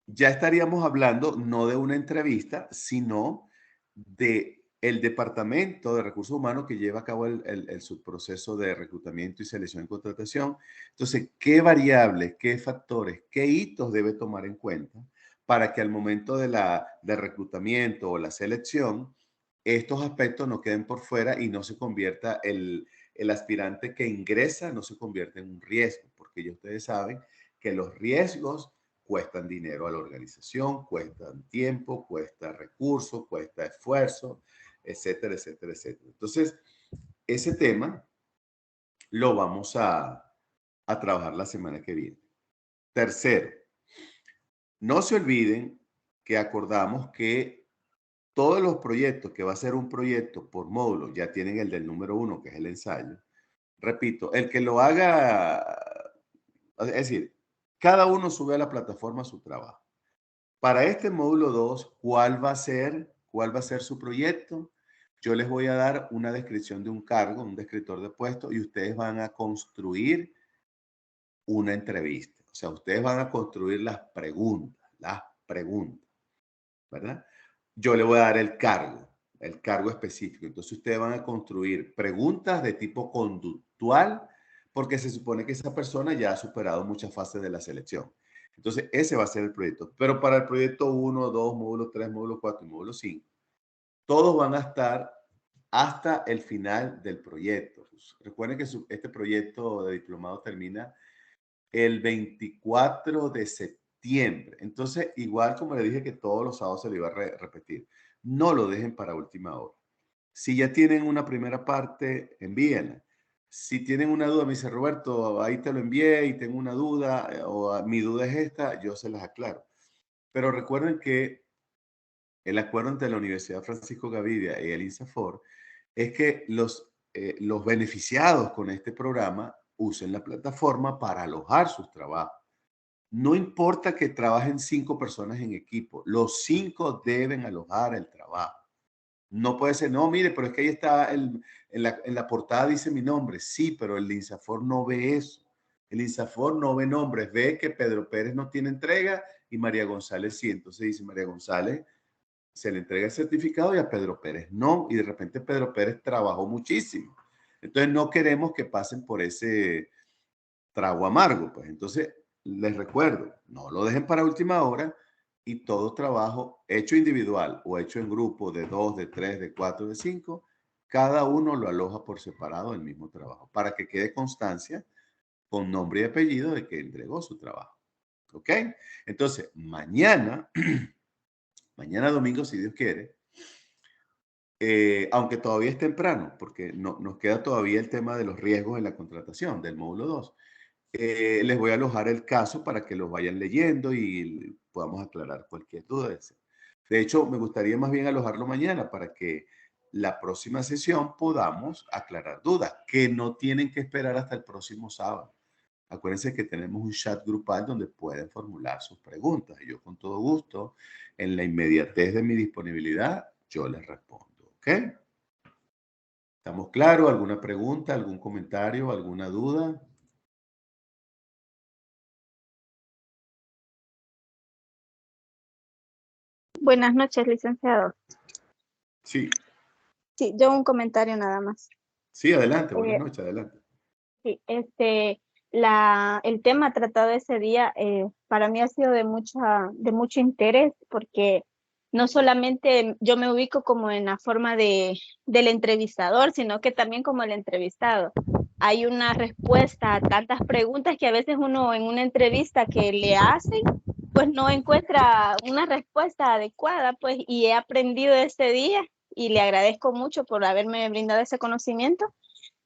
ya estaríamos hablando no de una entrevista, sino de el departamento de recursos humanos que lleva a cabo el subproceso de reclutamiento y selección y contratación. Entonces, ¿qué variables, qué factores, qué hitos debe tomar en cuenta para que al momento de reclutamiento o la selección, estos aspectos no queden por fuera y no se convierta el aspirante que ingresa, no se convierta en un riesgo? Porque ya ustedes saben que los riesgos cuestan dinero a la organización, cuestan tiempo, cuesta recursos, cuesta esfuerzo, etcétera, etcétera, etcétera. Entonces, ese tema lo vamos a trabajar la semana que viene. Tercero, no se olviden que acordamos que todos los proyectos, que va a ser un proyecto por módulo, ya tienen el del número 1, que es el ensayo. Repito, el que lo haga, es decir, cada uno sube a la plataforma su trabajo. Para este módulo 2, ¿cuál va a ser? ¿Cuál va a ser su proyecto? Yo les voy a dar una descripción de un cargo, un descriptor de puesto, y ustedes van a construir una entrevista. O sea, ustedes van a construir las preguntas, ¿verdad? Yo le voy a dar el cargo específico. Entonces, ustedes van a construir preguntas de tipo conductual, porque se supone que esa persona ya ha superado muchas fases de la selección. Entonces, ese va a ser el proyecto. Pero para el proyecto 1, 2, módulo 3, módulo 4 y módulo 5, todos van a estar hasta el final del proyecto. Recuerden que este proyecto de diplomado termina el 24 de septiembre. Entonces, igual como le dije que todos los sábados se le iba a repetir, no lo dejen para última hora. Si ya tienen una primera parte, envíenla. Si tienen una duda, me dice Roberto, ahí te lo envié y tengo una duda, mi duda es esta, yo se las aclaro. Pero recuerden que el acuerdo entre la Universidad Francisco Gavidia y el INSAFOR es que los beneficiados con este programa usen la plataforma para alojar sus trabajos. No importa que trabajen 5 personas en equipo, los 5 deben alojar el trabajo. No puede ser, no, mire, pero es que ahí está, en la portada dice mi nombre. Sí, pero el INSAFOR no ve eso. El INSAFOR no ve nombres, ve que Pedro Pérez no tiene entrega y María González sí. Entonces dice, María González se le entrega el certificado y a Pedro Pérez no. Y de repente Pedro Pérez trabajó muchísimo. Entonces no queremos que pasen por ese trago amargo. Pues entonces les recuerdo, no lo dejen para última hora y todo trabajo hecho individual o hecho en grupo de 2, de 3, de 4, de 5, cada uno lo aloja por separado el mismo trabajo para que quede constancia con nombre y apellido de que entregó su trabajo. ¿Ok? Entonces, mañana, mañana domingo, si Dios quiere, aunque todavía es temprano, porque no, nos queda todavía el tema de los riesgos en la contratación del módulo 2. Les voy a alojar el caso para que los vayan leyendo y podamos aclarar cualquier duda. De hecho, me gustaría más bien alojarlo mañana para que la próxima sesión podamos aclarar dudas que no tienen que esperar hasta el próximo sábado. Acuérdense que tenemos un chat grupal donde pueden formular sus preguntas y yo con todo gusto, en la inmediatez de mi disponibilidad, yo les respondo. ¿Ok? ¿Estamos claros? ¿Alguna pregunta, algún comentario, alguna duda? Buenas noches, licenciado. Sí. Sí, yo un comentario nada más. Sí, adelante. Buenas noches, adelante. Sí, el tema tratado ese día para mí ha sido de mucho interés porque no solamente yo me ubico como en la forma del entrevistador, sino que también como el entrevistado. Hay una respuesta a tantas preguntas que a veces uno en una entrevista que le hacen, pues no encuentra una respuesta adecuada, pues, y he aprendido ese día y le agradezco mucho por haberme brindado ese conocimiento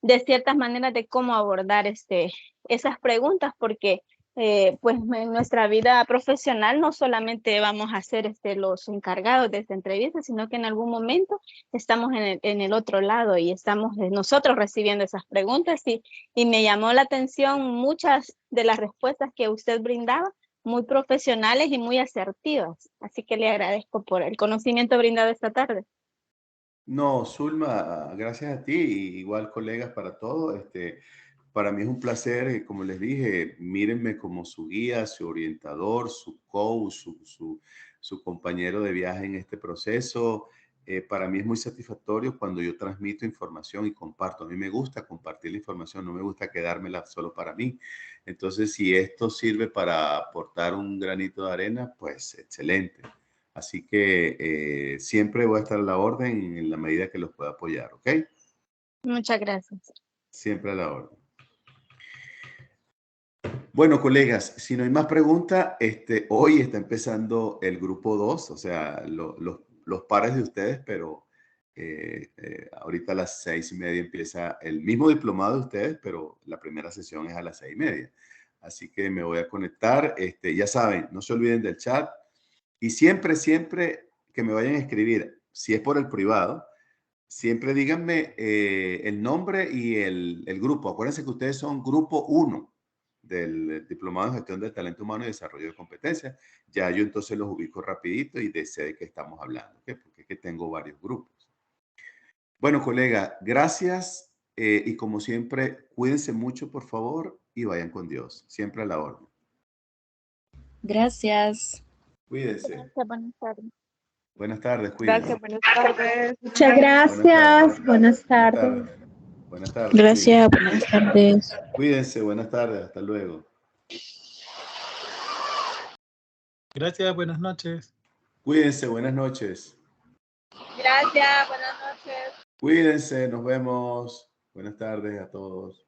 de ciertas maneras de cómo abordar esas preguntas, porque pues en nuestra vida profesional no solamente vamos a ser los encargados de esta entrevista, sino que en algún momento estamos en el otro lado y estamos nosotros recibiendo esas preguntas y me llamó la atención muchas de las respuestas que usted brindaba, muy profesionales y muy asertivas. Así que le agradezco por el conocimiento brindado esta tarde. No, Zulma, gracias a ti, igual colegas para todo. Para mí es un placer, como les dije, mírenme como su guía, su orientador, su coach, su compañero de viaje en este proceso. Para mí es muy satisfactorio cuando yo transmito información y comparto. A mí me gusta compartir la información, no me gusta quedármela solo para mí. Entonces, si esto sirve para aportar un granito de arena, pues excelente. Así que siempre voy a estar a la orden en la medida que los pueda apoyar, ¿ok? Muchas gracias. Siempre a la orden. Bueno, colegas, si no hay más preguntas, hoy está empezando el grupo 2, o sea, los pares de ustedes, pero ahorita a las 6:30 empieza el mismo diplomado de ustedes, pero la primera sesión es a las 6:30. Así que me voy a conectar. Ya saben, no se olviden del chat. Y siempre, siempre que me vayan a escribir, si es por el privado, siempre díganme el nombre y el grupo. Acuérdense que ustedes son grupo 1 del Diplomado en Gestión del Talento Humano y Desarrollo de Competencias. Ya yo entonces los ubico rapidito y sé de qué estamos hablando, ¿okay? Porque es que tengo varios grupos. Bueno, colega, gracias y como siempre, cuídense mucho, por favor, y vayan con Dios. Siempre a la orden. Gracias. Cuídense. Gracias, buenas tardes. Buenas tardes, cuídense. Gracias, buenas tardes. Muchas gracias. Buenas tardes. Buenas tardes. Gracias, buenas tardes. Cuídense, buenas tardes, hasta luego. Gracias, buenas noches. Cuídense, buenas noches. Gracias, buenas noches. Cuídense, nos vemos. Buenas tardes a todos.